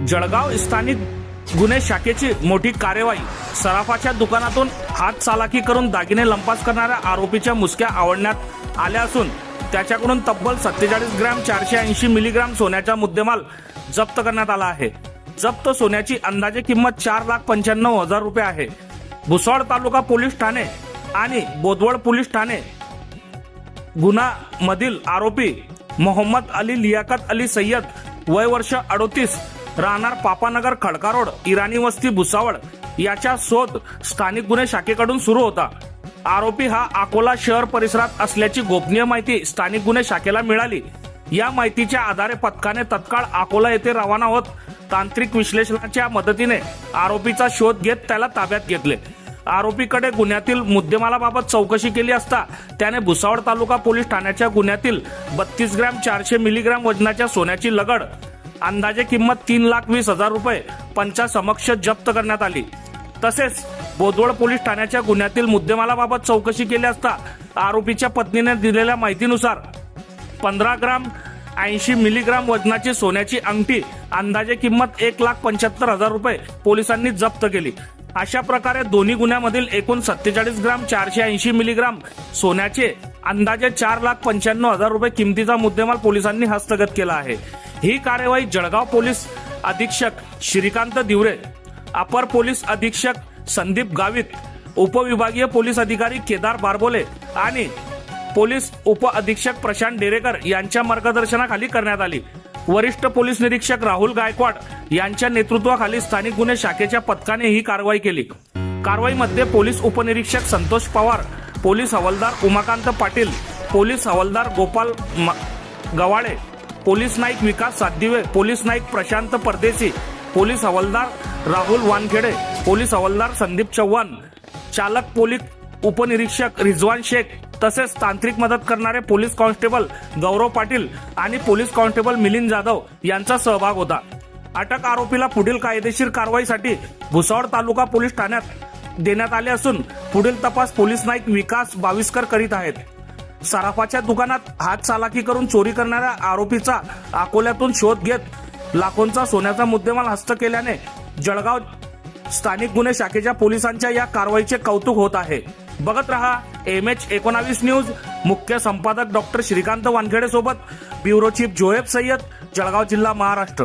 जळगाव स्थानिक गुन्हे शाखेची मोठी कार्यवाही। सराफाच्या दुकानातून हात चालाकी करून दागिने लंपास करणाऱ्या आरोपीच्या मुसक्या आवळण्यात आल्या असून त्याच्याकडून तब्बल 47 ग्रॅम 480 मिलीग्राम सोन्याचा मुद्देमाल जप्त करण्यात आला आहे। जप्त सोन्याची अंदाजे किंमत 4,95,000 रुपये आहे। भुसावळ तालुका पोलीस ठाणे आणि बोदवड पोलीस ठाणे गुन्हा मधील आरोपी मोहम्मद अली लियाकत अली सय्यद वय वर्ष 38 राहणार पापानगर खडका रोड इराणी वस्ती भुसावळ याचा शोध स्थानिक गुन्हे शाखेकडून सुरू होता। आरोपी हा अकोला शहर परिसरात असल्याची गोपनीय माहिती स्थानिक गुन्हे शाखेला मिळाली। या माहितीच्या आधारे पथकाने तत्काळ अकोला येथे रवाना होत तांत्रिक विश्लेषणाच्या मदतीने आरोपीचा शोध घेत त्याला ताब्यात घेतले। आरोपीकडे गुन्ह्यातील मुद्देमालाबाबत चौकशी केली असता त्याने भुसावळ तालुका पोलीस ठाण्याच्या गुन्ह्यातील 32 ग्रॅम 400 मिलीग्राम वजनाच्या सोन्याची लगड अंदाजे किंमत 3,20,000 रुपये पंचासमक्ष जप्त करण्यात आली। तसेच बोदवड पोलीस ठाण्याच्या गुन्ह्यातील मुद्देमालाबाबत चौकशी केली असता आरोपीच्या पत्नीने दिलेल्या माहितीनुसार 15 ग्राम 80 मिलीग्राम वजनाची सोन्याची अंगठी अंदाजे किंमत 1,75,000 रुपये पोलिसांनी जप्त केली। अशा प्रकारे दोन्ही गुन्ह्यामधील एकूण 47 ग्राम 480 मिलीग्राम सोन्याचे अंदाजे 4,95,000 रुपये किमतीचा मुद्देमाल पोलिसांनी हस्तगत केला आहे। ही कार्यवाही जळगाव पोलीस अधीक्षक श्रीकांत दिवरे, अपर पोलीस अधीक्षक संदीप गावित, उपविभागीय पोलीस अधिकारी केदार बारबोले आणि पोलीस उप अधीक्षक प्रशांत डेरेकर यांच्या मार्गदर्शनाखाली करण्यात आली। वरिष्ठ पोलीस निरीक्षक राहुल गायकवाड यांच्या नेतृत्वाखाली स्थानिक गुन्हे शाखेच्या पथकाने ही कारवाई केली। कारवाईमध्ये पोलीस उपनिरीक्षक संतोष पवार, पोलीस हवालदार उमाकांत पाटील, पोलीस हवालदार गोपाल गवाळे, पोलीस नाईक विकास सातदिवे, पोलीस नाईक प्रशांत परदेशी, पोलीस हवालदार राहुल वानखेडे, पोलीस हवालदार संदीप चव्हाण, चालक पोलीस उपनिरीक्षक रिजवान शेख तसेच तांत्रिक मदत करणारे पोलीस कॉन्स्टेबल गौरव पाटील आणि पोलीस कॉन्स्टेबल मिलिंद जाधव यांचा सहभाग होता। अटक आरोपीला पुढील कायदेशीर कारवाईसाठी भुसावळ तालुका पोलीस ठाण्यात देण्यात आले असून पुढील तपास पोलीस नाईक विकास बाविस्कर करीत आहेत। सराफाच्या दुकानात हात चालाकी करून चोरी करणाऱ्या आरोपीचा अकोल्यातून शोध घेत लाखोंचा सोन्याचा मुद्देमाल हस्त केल्याने जळगाव स्थानिक गुन्हे शाखेच्या पोलिसांच्या या कारवाईचे कौतुक होत आहे। बघत रहा MH19 न्यूज। मुख्य संपादक डॉक्टर श्रीकांत वानखेडे सोबत ब्युरो चीफ जोहेब सय्यद, जळगाव जिल्हा, महाराष्ट्र।